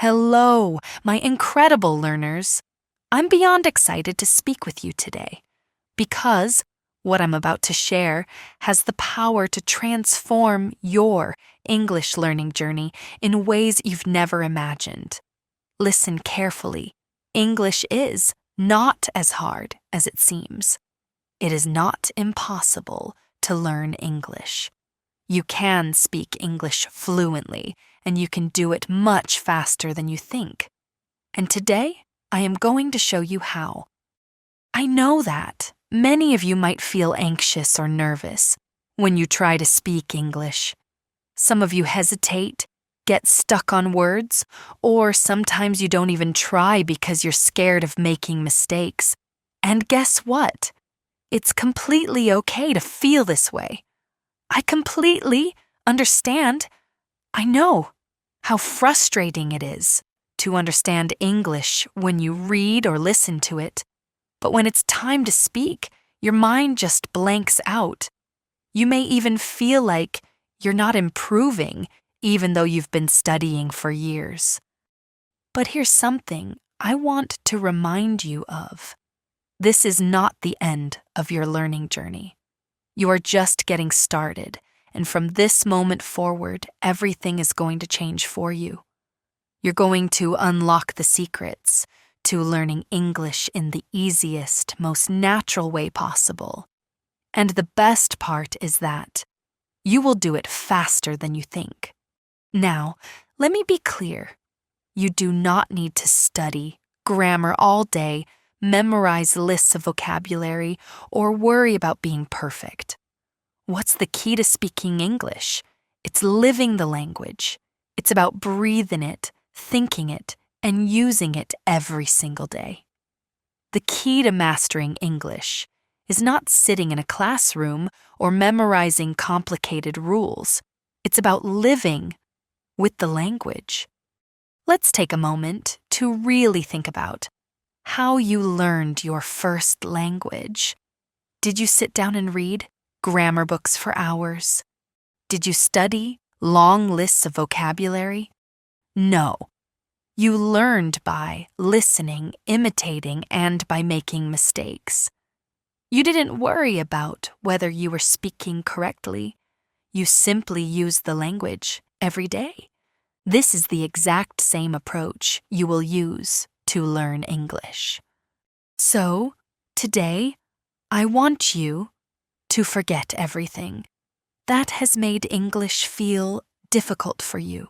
Hello, my incredible learners. I'm beyond excited to speak with you today because what I'm about to share has the power to transform your English learning journey in ways you've never imagined. Listen carefully. English is not as hard as it seems. It is not impossible to learn English. You can speak English fluently, and you can do it much faster than you think. And today, I am going to show you how. I know that many of you might feel anxious or nervous when you try to speak English. Some of you hesitate, get stuck on words, or sometimes you don't even try because you're scared of making mistakes. And guess what? It's completely okay to feel this way. I completely understand. I know how frustrating it is to understand English when you read or listen to it. But when it's time to speak, your mind just blanks out. You may even feel like you're not improving, even though you've been studying for years. But here's something I want to remind you of. This is not the end of your learning journey. You are just getting started, and from this moment forward, everything is going to change for you. You're going to unlock the secrets to learning English in the easiest, most natural way possible. And the best part is that you will do it faster than you think. Now, let me be clear. You do not need to study grammar all day, memorize lists of vocabulary, or worry about being perfect. What's the key to speaking English? It's living the language. It's about breathing it, thinking it, and using it every single day. The key to mastering English is not sitting in a classroom or memorizing complicated rules. It's about living with the language. Let's take a moment to really think about how you learned your first language. Did you sit down and read grammar books for hours? Did you study long lists of vocabulary? No. You learned by listening, imitating, and by making mistakes. You didn't worry about whether you were speaking correctly. You simply used the language every day. This is the exact same approach you will use to learn English. So, today, I want you to forget everything that has made English feel difficult for you.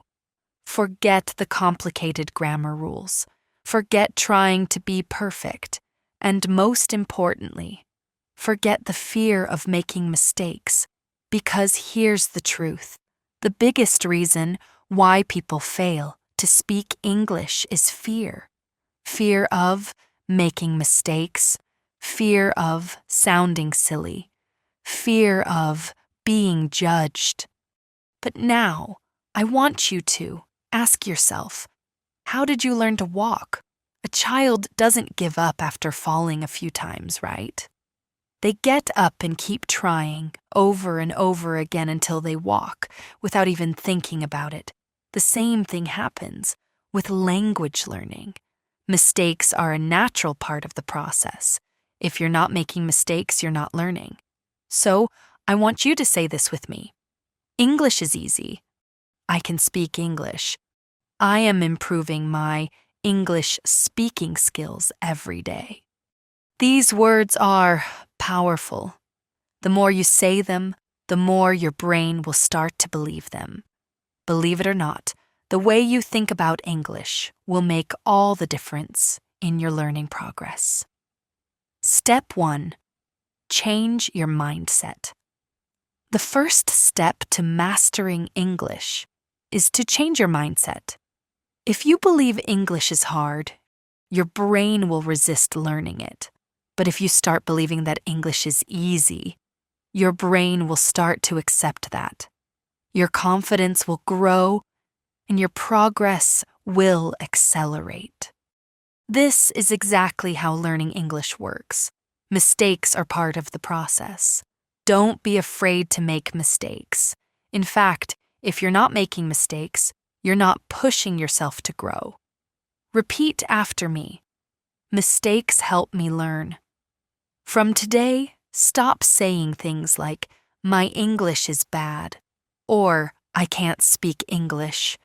Forget the complicated grammar rules. Forget trying to be perfect. And most importantly, forget the fear of making mistakes. Because here's the truth. The biggest reason why people fail to speak English is fear. Fear of making mistakes, fear of sounding silly, fear of being judged. But now, I want you to ask yourself, how did you learn to walk? A child doesn't give up after falling a few times, right? They get up and keep trying over and over again until they walk without even thinking about it. The same thing happens with language learning. Mistakes are a natural part of the process. If you're not making mistakes, you're not learning. So, I want you to say this with me. English is easy. I can speak English. I am improving my English speaking skills every day. These words are powerful. The more you say them, the more your brain will start to believe them. Believe it or not, the way you think about English will make all the difference in your learning progress. Step 1. Change your mindset. The first step to mastering English is to change your mindset. If you believe English is hard, your brain will resist learning it. But if you start believing that English is easy, your brain will start to accept that. Your confidence will grow, and your progress will accelerate. This is exactly how learning English works. Mistakes are part of the process. Don't be afraid to make mistakes. In fact, if you're not making mistakes, you're not pushing yourself to grow. Repeat after me. Mistakes help me learn. From today, stop saying things like, my English is bad, or I can't speak English.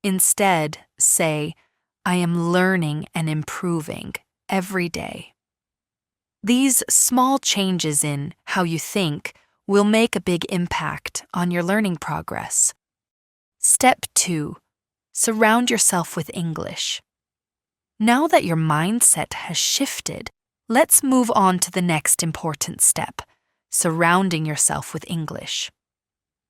Instead, say, I am learning and improving every day. These small changes in how you think will make a big impact on your learning progress. Step 2. Surround yourself with English. Now that your mindset has shifted, let's move on to the next important step, surrounding yourself with English.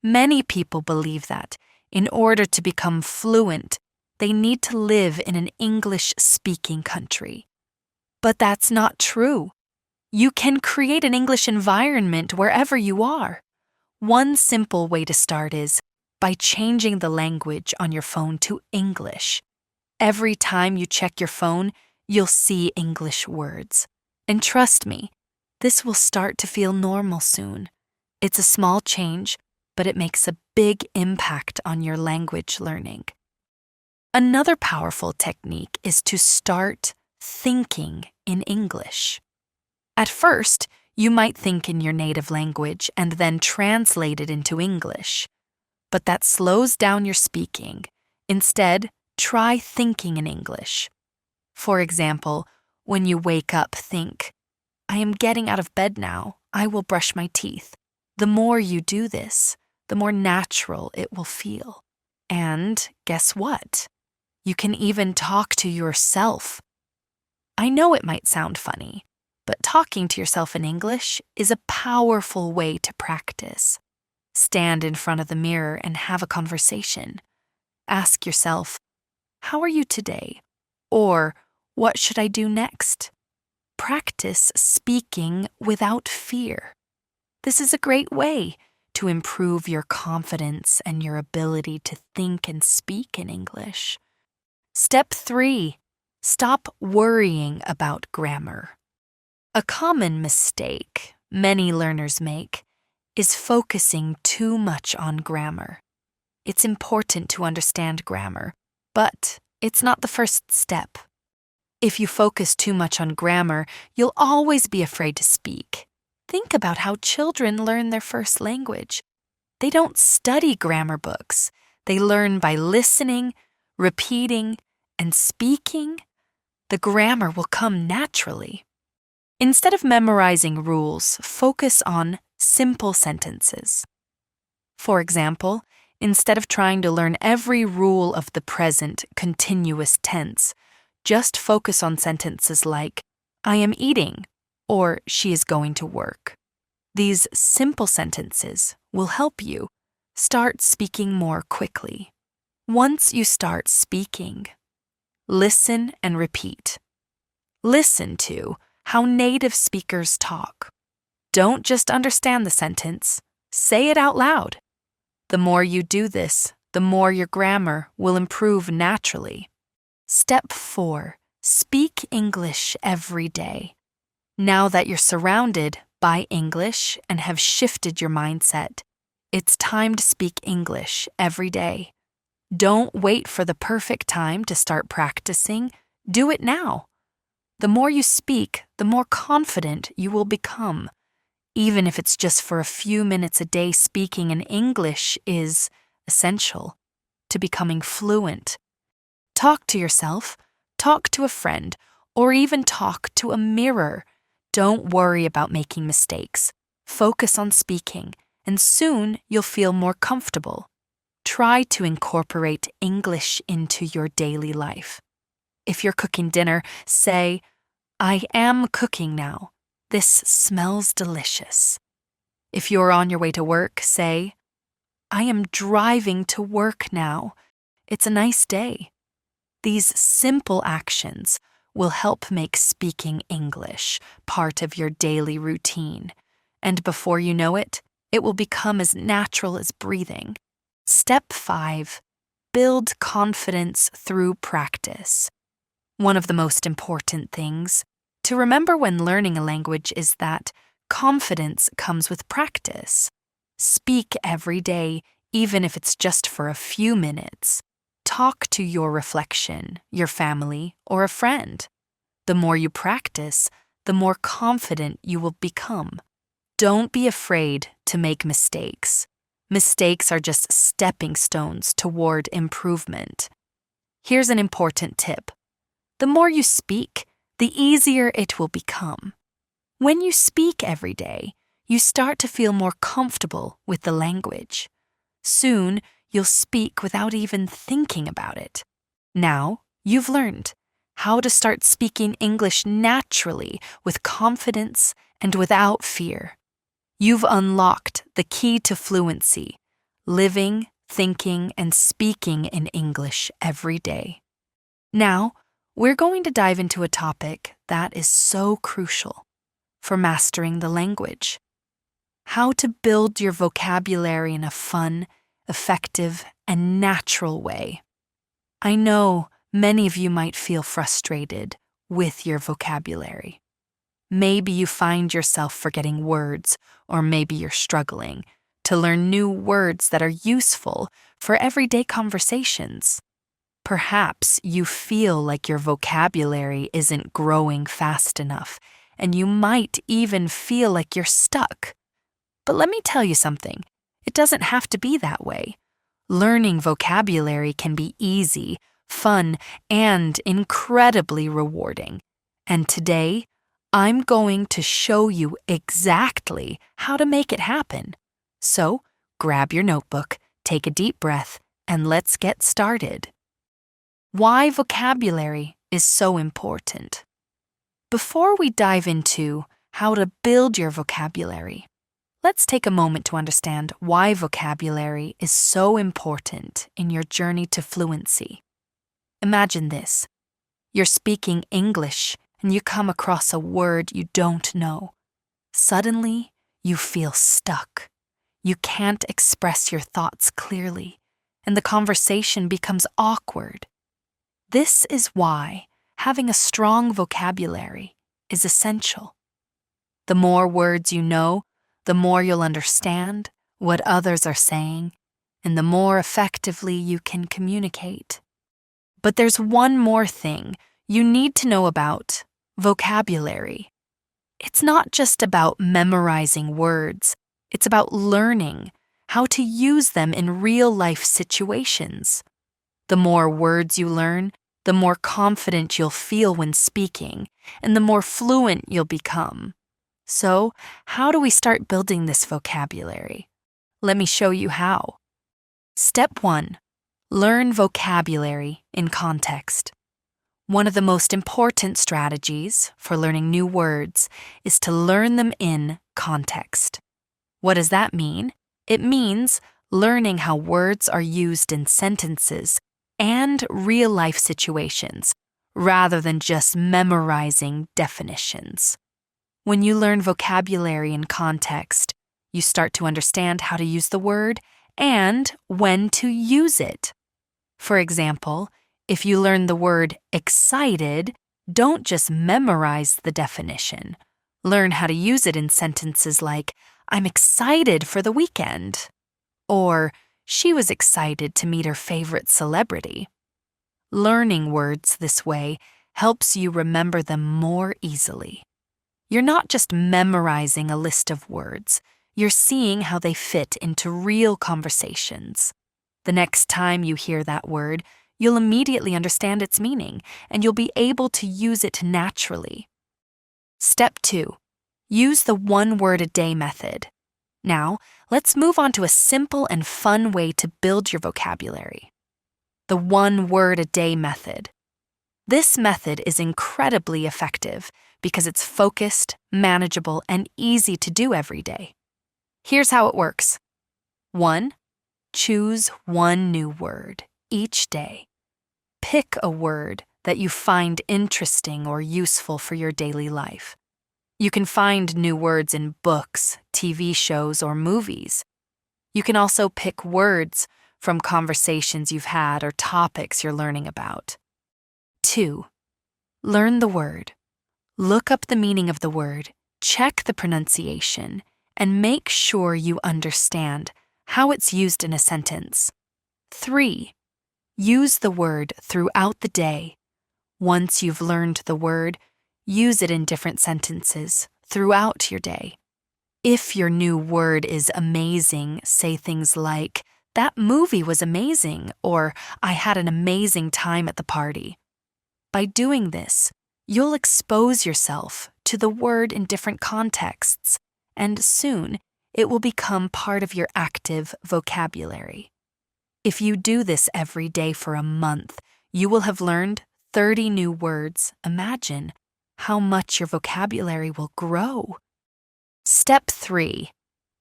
Many people believe that, in order to become fluent, they need to live in an English-speaking country. But that's not true. You can create an English environment wherever you are. One simple way to start is by changing the language on your phone to English. Every time you check your phone, you'll see English words. And trust me, this will start to feel normal soon. It's a small change, but it makes a big impact on your language learning. Another powerful technique is to start thinking in English. At first, you might think in your native language and then translate it into English. But that slows down your speaking. Instead, try thinking in English. For example, when you wake up, think, I am getting out of bed now. I will brush my teeth. The more you do this, the more natural it will feel. And guess what? You can even talk to yourself. I know it might sound funny, but talking to yourself in English is a powerful way to practice. Stand in front of the mirror and have a conversation. Ask yourself, how are you today? Or, what should I do next? Practice speaking without fear. This is a great way to improve your confidence and your ability to think and speak in English. Step 3. Stop worrying about grammar. A common mistake many learners make is focusing too much on grammar. It's important to understand grammar, but it's not the first step. If you focus too much on grammar, you'll always be afraid to speak. Think about how children learn their first language. They don't study grammar books. They learn by listening, repeating, and speaking. The grammar will come naturally. Instead of memorizing rules, focus on simple sentences. For example, instead of trying to learn every rule of the present continuous tense, just focus on sentences like, I am eating, or she is going to work. These simple sentences will help you start speaking more quickly. Once you start speaking, listen and repeat. Listen to how native speakers talk. Don't just understand the sentence, say it out loud. The more you do this, the more your grammar will improve naturally. Step 4. Speak English every day. Now that you're surrounded by English and have shifted your mindset, it's time to speak English every day. Don't wait for the perfect time to start practicing. Do it now. The more you speak, the more confident you will become. Even if it's just for a few minutes a day, speaking in English is essential to becoming fluent. Talk to yourself, talk to a friend, or even talk to a mirror. Don't worry about making mistakes. Focus on speaking, and soon you'll feel more comfortable. Try to incorporate English into your daily life. If you're cooking dinner, say, I am cooking now. This smells delicious. If you're on your way to work, say, I am driving to work now. It's a nice day. These simple actions will help make speaking English part of your daily routine. And before you know it, it will become as natural as breathing. Step 5. Build confidence through practice. One of the most important things to remember when learning a language is that confidence comes with practice. Speak every day, even if it's just for a few minutes. Talk to your reflection, your family, or a friend. The more you practice, the more confident you will become. Don't be afraid to make mistakes. Mistakes are just stepping stones toward improvement. Here's an important tip. The more you speak, the easier it will become. When you speak every day, you start to feel more comfortable with the language. Soon, you'll speak without even thinking about it. Now, you've learned how to start speaking English naturally, with confidence and without fear. You've unlocked the key to fluency, living, thinking, and speaking in English every day. Now, we're going to dive into a topic that is so crucial for mastering the language: how to build your vocabulary in a fun, effective, and natural way. I know many of you might feel frustrated with your vocabulary. Maybe you find yourself forgetting words, or maybe you're struggling to learn new words that are useful for everyday conversations. Perhaps you feel like your vocabulary isn't growing fast enough, and you might even feel like you're stuck. But let me tell you something, it doesn't have to be that way. Learning vocabulary can be easy, fun, and incredibly rewarding. And today, I'm going to show you exactly how to make it happen. So, grab your notebook, take a deep breath, and let's get started. Why vocabulary is so important. Before we dive into how to build your vocabulary, let's take a moment to understand why vocabulary is so important in your journey to fluency. Imagine this. You're speaking English and you come across a word you don't know. Suddenly, you feel stuck. You can't express your thoughts clearly, and the conversation becomes awkward. This is why having a strong vocabulary is essential. The more words you know, the more you'll understand what others are saying, and the more effectively you can communicate. But there's one more thing you need to know about vocabulary. It's not just about memorizing words, it's about learning how to use them in real-life situations. The more words you learn, the more confident you'll feel when speaking, and the more fluent you'll become. So, how do we start building this vocabulary? Let me show you how. Step 1. Learn vocabulary in context. One of the most important strategies for learning new words is to learn them in context. What does that mean? It means learning how words are used in sentences and real-life situations, rather than just memorizing definitions. When you learn vocabulary in context, you start to understand how to use the word and when to use it. For example, if you learn the word excited, don't just memorize the definition. Learn how to use it in sentences like, I'm excited for the weekend, or she was excited to meet her favorite celebrity. Learning words this way helps you remember them more easily. You're not just memorizing a list of words, you're seeing how they fit into real conversations. The next time you hear that word, you'll immediately understand its meaning, and you'll be able to use it naturally. Step 2. Use the one-word-a-day method. Now, let's move on to a simple and fun way to build your vocabulary. The one-word-a-day method. This method is incredibly effective because it's focused, manageable, and easy to do every day. Here's how it works. 1. Choose one new word each day. Pick a word that you find interesting or useful for your daily life. You can find new words in books, TV shows, or movies. You can also pick words from conversations you've had or topics you're learning about. 2. Learn the word. Look up the meaning of the word, check the pronunciation, and make sure you understand how it's used in a sentence. 3. Use the word throughout the day. Once you've learned the word, use it in different sentences throughout your day. If your new word is amazing, say things like, "That movie was amazing," or "I had an amazing time at the party." By doing this, you'll expose yourself to the word in different contexts, and soon it will become part of your active vocabulary. If you do this every day for a month, you will have learned 30 new words. Imagine how much your vocabulary will grow. Step 3.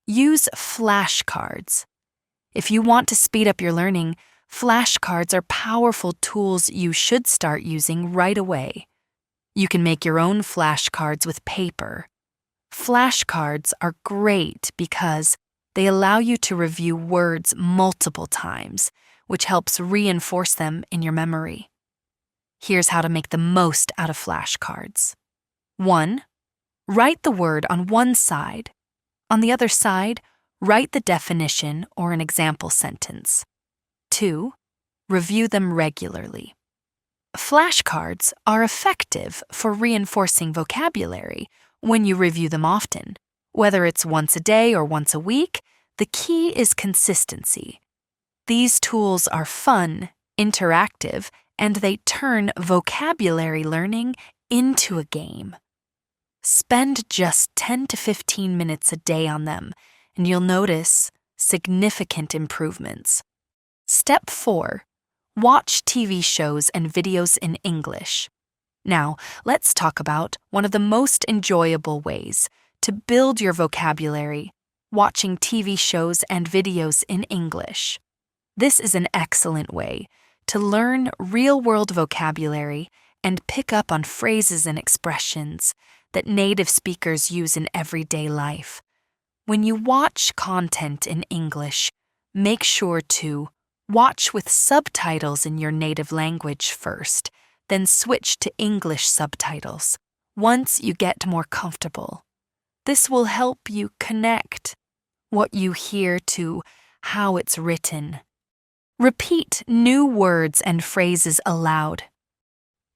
Use flashcards. If you want to speed up your learning, flashcards are powerful tools you should start using right away. You can make your own flashcards with paper. Flashcards are great because they allow you to review words multiple times, which helps reinforce them in your memory. Here's how to make the most out of flashcards. 1. Write the word on one side. On the other side, write the definition or an example sentence. 2. Review them regularly. Flashcards are effective for reinforcing vocabulary when you review them often. Whether it's once a day or once a week, the key is consistency. These tools are fun, interactive, and they turn vocabulary learning into a game. Spend just 10 to 15 minutes a day on them, and you'll notice significant improvements. Step 4. Watch TV shows and videos in English. Now, let's talk about one of the most enjoyable ways to build your vocabulary: watching TV shows and videos in English. This is an excellent way to learn real-world vocabulary and pick up on phrases and expressions that native speakers use in everyday life. When you watch content in English, make sure to watch with subtitles in your native language first, then switch to English subtitles once you get more comfortable. This will help you connect what you hear to how it's written. Repeat new words and phrases aloud.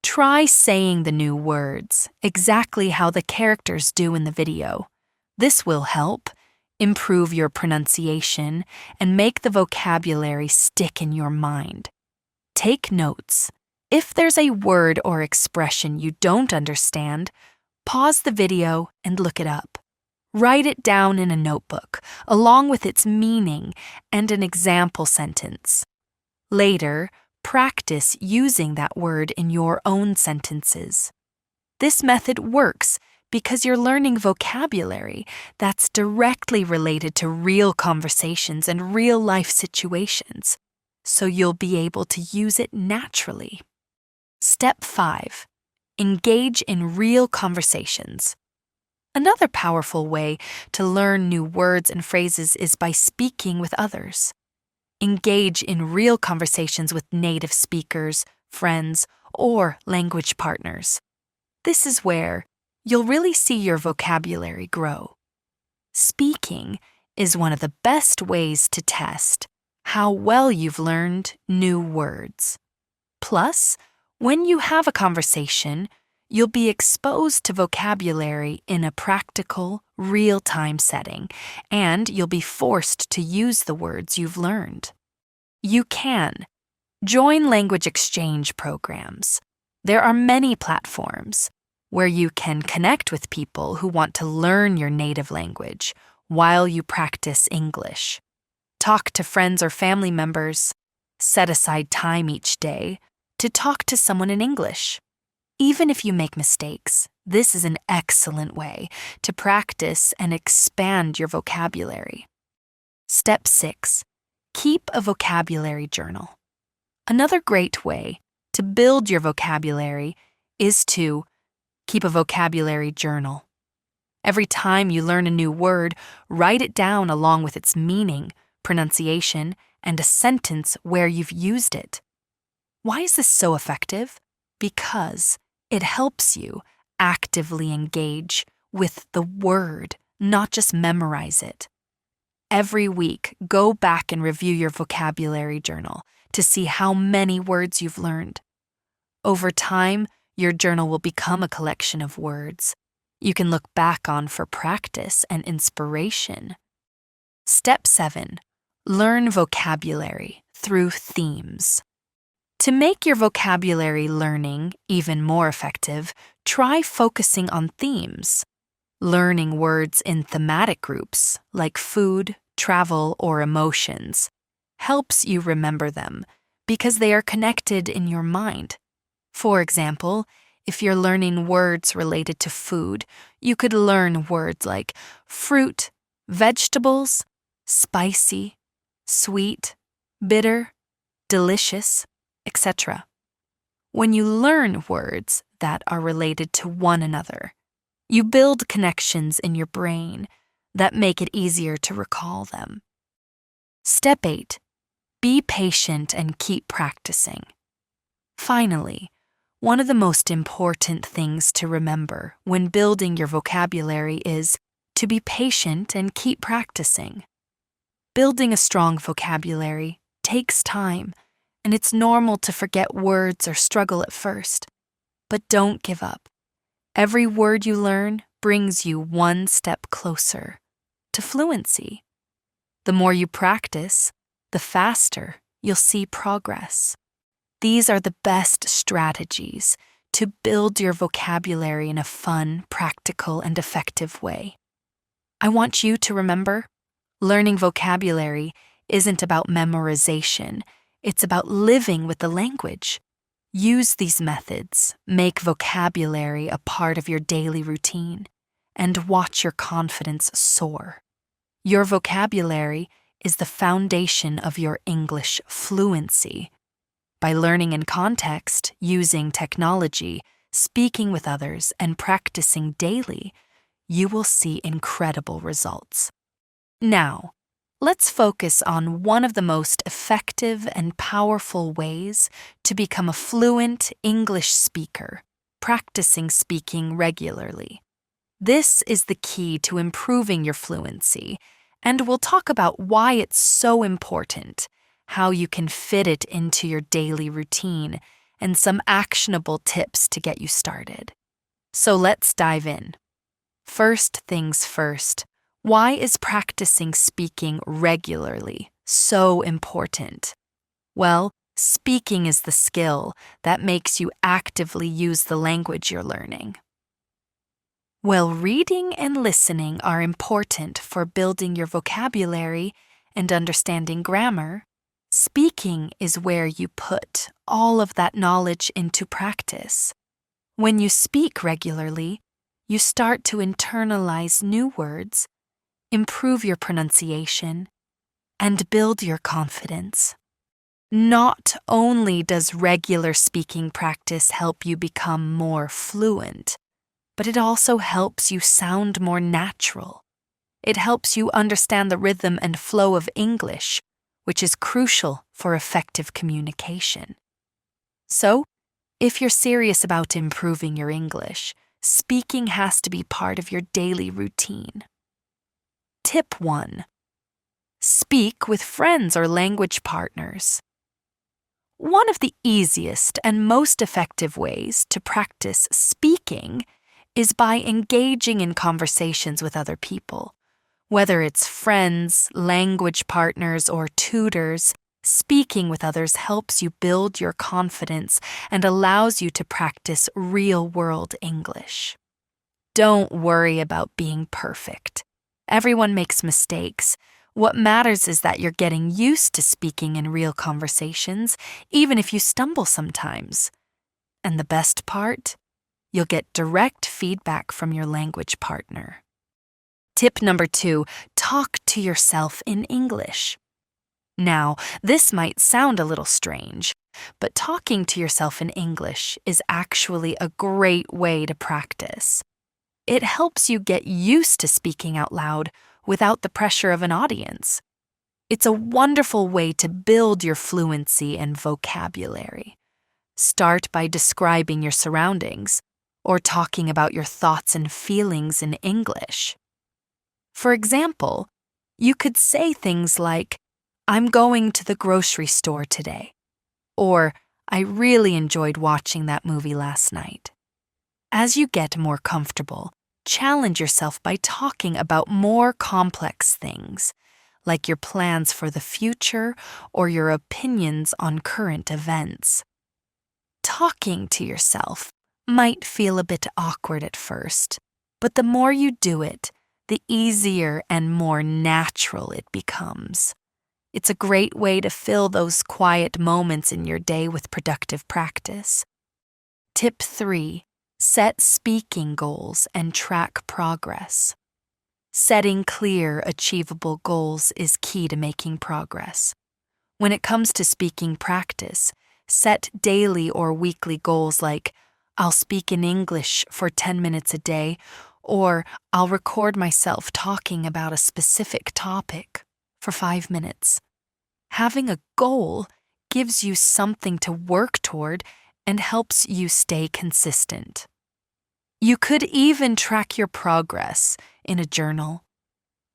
Try saying the new words exactly how the characters do in the video. This will help improve your pronunciation and make the vocabulary stick in your mind. Take notes. If there's a word or expression you don't understand, pause the video and look it up. Write it down in a notebook, along with its meaning and an example sentence. Later, practice using that word in your own sentences. This method works because you're learning vocabulary that's directly related to real conversations and real-life situations, so you'll be able to use it naturally. Step 5. Engage in real conversations. Another powerful way to learn new words and phrases is by speaking with others. Engage in real conversations with native speakers, friends, or language partners. This is where you'll really see your vocabulary grow. Speaking is one of the best ways to test how well you've learned new words. Plus, when you have a conversation, you'll be exposed to vocabulary in a practical, real-time setting, and you'll be forced to use the words you've learned. You can join language exchange programs. There are many platforms where you can connect with people who want to learn your native language while you practice English. Talk to friends or family members. Set aside time each day to talk to someone in English. Even if you make mistakes, this is an excellent way to practice and expand your vocabulary. Step 6. Keep a vocabulary journal. Another great way to build your vocabulary is to keep a vocabulary journal. Every time you learn a new word, write it down along with its meaning, pronunciation, and a sentence where you've used it. Why is this so effective? Because it helps you actively engage with the word, not just memorize it. Every week, go back and review your vocabulary journal to see how many words you've learned. Over time, your journal will become a collection of words you can look back on for practice and inspiration. Step 7. Learn vocabulary through themes. To make your vocabulary learning even more effective, try focusing on themes. Learning words in thematic groups like food, travel, or emotions helps you remember them because they are connected in your mind. For example, if you're learning words related to food, you could learn words like fruit, vegetables, spicy, sweet, bitter, delicious, etc. When you learn words that are related to one another, you build connections in your brain that make it easier to recall them. Step 8. Be patient and keep practicing. Finally, one of the most important things to remember when building your vocabulary is to be patient and keep practicing. Building a strong vocabulary takes time, and it's normal to forget words or struggle at first. But don't give up. Every word you learn brings you one step closer to fluency. The more you practice, the faster you'll see progress. These are the best strategies to build your vocabulary in a fun, practical, and effective way. I want you to remember, learning vocabulary isn't about memorization, it's about living with the language. Use these methods, make vocabulary a part of your daily routine, and watch your confidence soar. Your vocabulary is the foundation of your English fluency. By learning in context, using technology, speaking with others, and practicing daily, you will see incredible results. Now, let's focus on one of the most effective and powerful ways to become a fluent English speaker, practicing speaking regularly. This is the key to improving your fluency, and we'll talk about why it's so important, how you can fit it into your daily routine, and some actionable tips to get you started. So let's dive in. First things first, why is practicing speaking regularly so important? Well, speaking is the skill that makes you actively use the language you're learning. While reading and listening are important for building your vocabulary and understanding grammar, speaking is where you put all of that knowledge into practice. When you speak regularly, you start to internalize new words, improve your pronunciation, and build your confidence. Not only does regular speaking practice help you become more fluent, but it also helps you sound more natural. It helps you understand the rhythm and flow of English, which is crucial for effective communication. So, if you're serious about improving your English, speaking has to be part of your daily routine. Tip 1. Speak with friends or language partners. One of the easiest and most effective ways to practice speaking is by engaging in conversations with other people. Whether it's friends, language partners, or tutors, speaking with others helps you build your confidence and allows you to practice real-world English. Don't worry about being perfect. Everyone makes mistakes. What matters is that you're getting used to speaking in real conversations, even if you stumble sometimes. And the best part? You'll get direct feedback from your language partner. Tip number 2, talk to yourself in English. Now, this might sound a little strange, but talking to yourself in English is actually a great way to practice. It helps you get used to speaking out loud without the pressure of an audience. It's a wonderful way to build your fluency and vocabulary. Start by describing your surroundings or talking about your thoughts and feelings in English. For example, you could say things like, "I'm going to the grocery store today," Or, I really enjoyed watching that movie last night. As you get more comfortable, challenge yourself by talking about more complex things, like your plans for the future or your opinions on current events. Talking to yourself might feel a bit awkward at first, but the more you do it, the easier and more natural it becomes. It's a great way to fill those quiet moments in your day with productive practice. Tip 3. Set speaking goals and track progress. Setting clear, achievable goals is key to making progress. When it comes to speaking practice, set daily or weekly goals like, I'll speak in English for 10 minutes a day, or I'll record myself talking about a specific topic for 5 minutes. Having a goal gives you something to work toward and helps you stay consistent. You could even track your progress in a journal.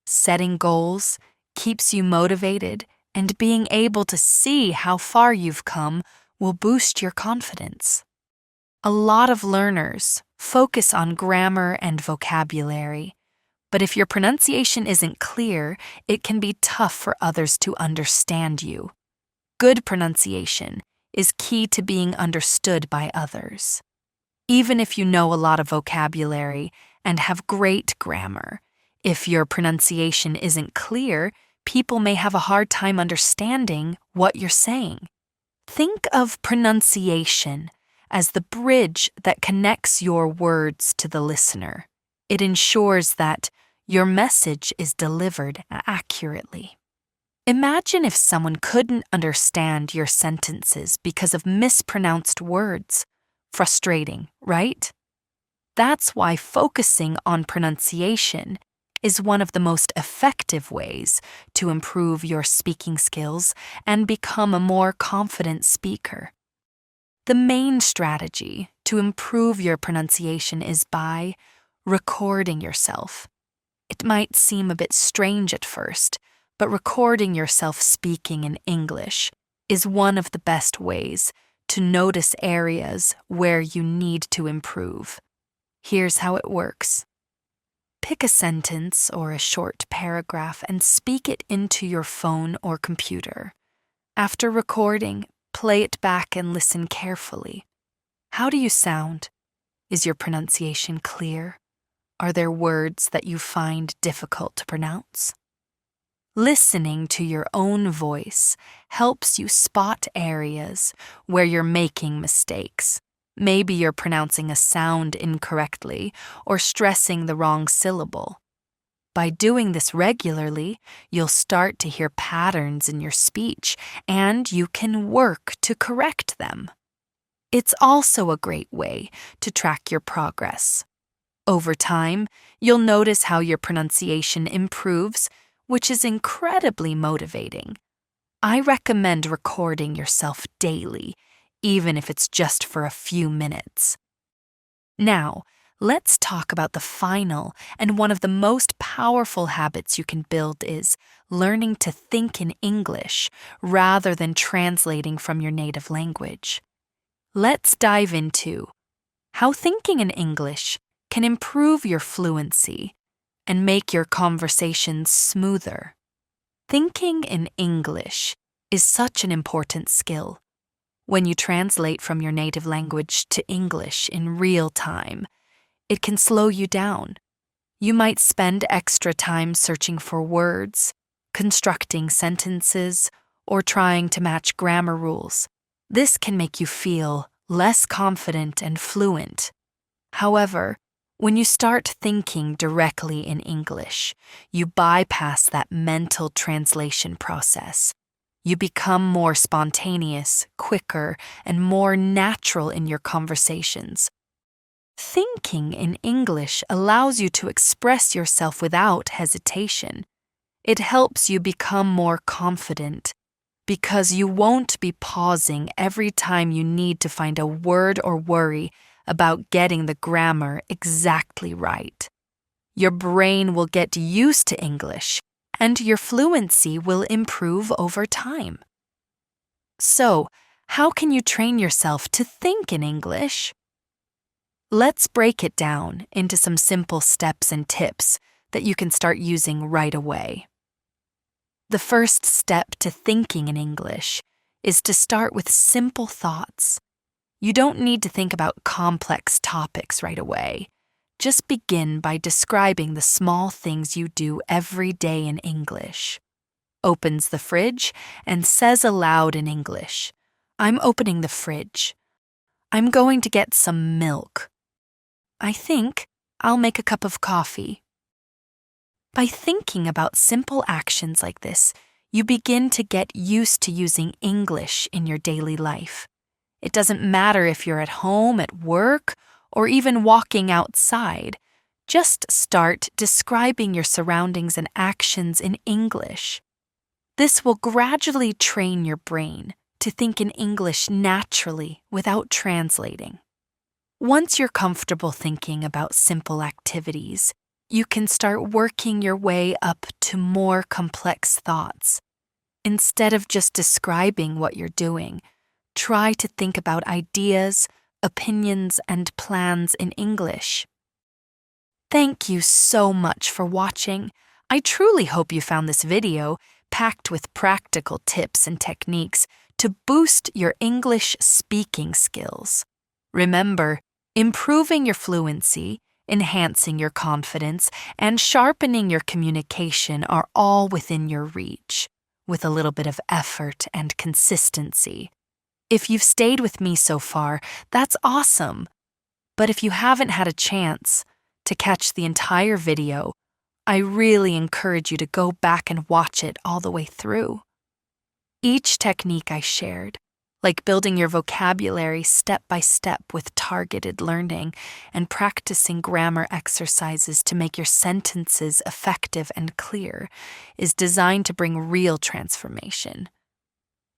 Setting goals keeps you motivated, and being able to see how far you've come will boost your confidence. A lot of learners focus on grammar and vocabulary, but if your pronunciation isn't clear, it can be tough for others to understand you. Good pronunciation is key to being understood by others. Even if you know a lot of vocabulary and have great grammar, if your pronunciation isn't clear, people may have a hard time understanding what you're saying. Think of pronunciation as the bridge that connects your words to the listener. It ensures that your message is delivered accurately. Imagine if someone couldn't understand your sentences because of mispronounced words. Frustrating, right? That's why focusing on pronunciation is one of the most effective ways to improve your speaking skills and become a more confident speaker. The main strategy to improve your pronunciation is by recording yourself. It might seem a bit strange at first, but recording yourself speaking in English is one of the best ways to notice areas where you need to improve. Here's how it works. Pick a sentence or a short paragraph and speak it into your phone or computer. After recording, play it back and listen carefully. How do you sound? Is your pronunciation clear? Are there words that you find difficult to pronounce? Listening to your own voice helps you spot areas where you're making mistakes. Maybe you're pronouncing a sound incorrectly or stressing the wrong syllable. By doing this regularly, you'll start to hear patterns in your speech, and you can work to correct them. It's also a great way to track your progress. Over time, you'll notice how your pronunciation improves, which is incredibly motivating. I recommend recording yourself daily, even if it's just for a few minutes. Now, let's talk about the final and one of the most powerful habits you can build is learning to think in English rather than translating from your native language. Let's dive into how thinking in English can improve your fluency and make your conversations smoother. Thinking in English is such an important skill. When you translate from your native language to English in real time, it can slow you down. You might spend extra time searching for words, constructing sentences, or trying to match grammar rules. This can make you feel less confident and fluent. However, when you start thinking directly in English, you bypass that mental translation process. You become more spontaneous, quicker, and more natural in your conversations. Thinking in English allows you to express yourself without hesitation. It helps you become more confident because you won't be pausing every time you need to find a word or worry about getting the grammar exactly right. Your brain will get used to English, and your fluency will improve over time. So, how can you train yourself to think in English? Let's break it down into some simple steps and tips that you can start using right away. The first step to thinking in English is to start with simple thoughts. You don't need to think about complex topics right away. Just begin by describing the small things you do every day in English. Opens the fridge and says aloud in English, "I'm opening the fridge. I'm going to get some milk. I think I'll make a cup of coffee." By thinking about simple actions like this, you begin to get used to using English in your daily life. It doesn't matter if you're at home, at work, or even walking outside. Just start describing your surroundings and actions in English. This will gradually train your brain to think in English naturally without translating. Once you're comfortable thinking about simple activities, you can start working your way up to more complex thoughts. Instead of just describing what you're doing, try to think about ideas, opinions, and plans in English. Thank you so much for watching. I truly hope you found this video packed with practical tips and techniques to boost your English speaking skills. Remember, improving your fluency, enhancing your confidence, and sharpening your communication are all within your reach, with a little bit of effort and consistency. If you've stayed with me so far, that's awesome. But if you haven't had a chance to catch the entire video, I really encourage you to go back and watch it all the way through. Each technique I shared, like building your vocabulary step by step with targeted learning and practicing grammar exercises to make your sentences effective and clear, is designed to bring real transformation.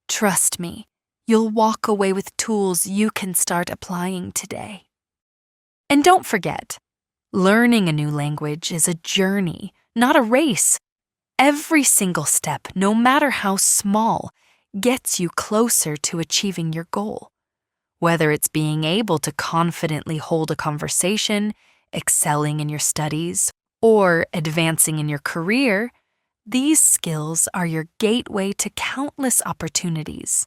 Trust me, you'll walk away with tools you can start applying today. And don't forget, learning a new language is a journey, not a race. Every single step, no matter how small, gets you closer to achieving your goal. Whether it's being able to confidently hold a conversation, excelling in your studies, or advancing in your career, these skills are your gateway to countless opportunities.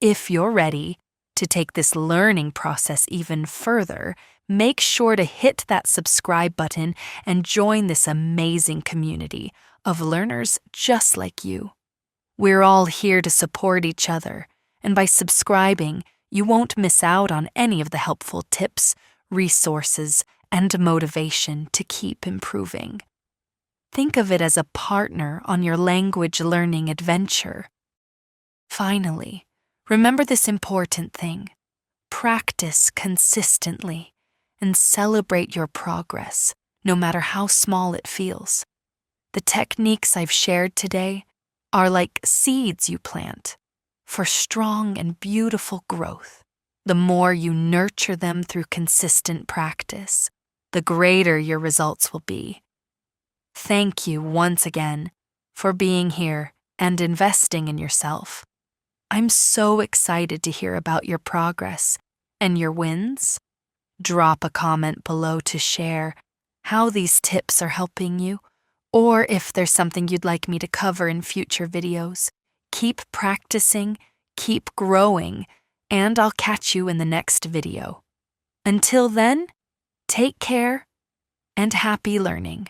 If you're ready to take this learning process even further, make sure to hit that subscribe button and join this amazing community of learners just like you. We're all here to support each other, and by subscribing, you won't miss out on any of the helpful tips, resources, and motivation to keep improving. Think of it as a partner on your language learning adventure. Finally, remember this important thing: practice consistently and celebrate your progress, no matter how small it feels. The techniques I've shared today are like seeds you plant for strong and beautiful growth. The more you nurture them through consistent practice, the greater your results will be. Thank you once again for being here and investing in yourself. I'm so excited to hear about your progress and your wins. Drop a comment below to share how these tips are helping you, or if there's something you'd like me to cover in future videos. Keep practicing, keep growing, and I'll catch you in the next video. Until then, take care and happy learning.